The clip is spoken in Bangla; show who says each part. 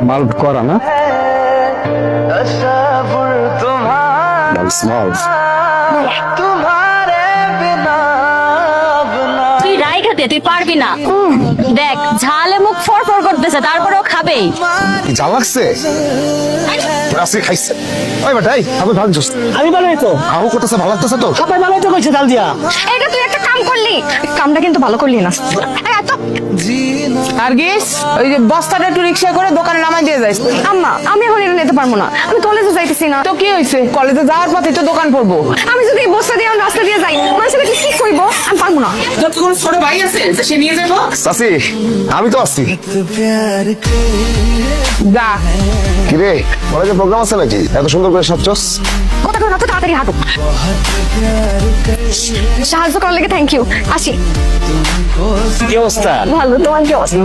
Speaker 1: মাল করা না স্মল
Speaker 2: তুই রাই খাতে তুই পারবি না দেখ ঝালে মুখ ফরফর করতেছে তারপরেও খাবেই
Speaker 1: যা লাগছে রাসি খাইছে ওই বেটাই আমি ভাগ জুস
Speaker 3: আমি ভালো তো
Speaker 1: আহু করতেছে ভালো লাগতেছে তো
Speaker 3: সবাই ভালো তো কইছে ডাল দিয়া।
Speaker 2: এটা তুই একটা কাম করলি কামটা কিন্তু ভালো করলি না এত
Speaker 4: নার্গিস ওই যে বস্তাটা একটু রিক্সা করে দোকানে নামাই দিয়ে যাইস।
Speaker 2: আম্মা আমি এখন এটা নিতে পারবো না আমি কলেজে যাইতেছি না
Speaker 4: তো কি হয়েছে কলেজে যাওয়ার পথে তো দোকান পড়বো।
Speaker 2: আমি যদি এই বস্তা দিয়ে রাস্তা দিয়ে যাই মানুষের কাছে কি কইবো আমি পারবো না
Speaker 4: যতক্ষণ ছোট ভাই আছে সে নিয়ে যাবো।
Speaker 1: চাচি আমি তো আসছি
Speaker 4: যা
Speaker 1: কিরে কলেজে প্রোগ্রাম আছে নাকি এত সুন্দর করে সাজছস
Speaker 2: কথা কথা তাড়াতাড়ি হাঁটো সাহায্য করার লেগে থ্যাংক ইউ আসি
Speaker 3: কি অবস্থা?
Speaker 2: ভালো তোমার কি অবস্থা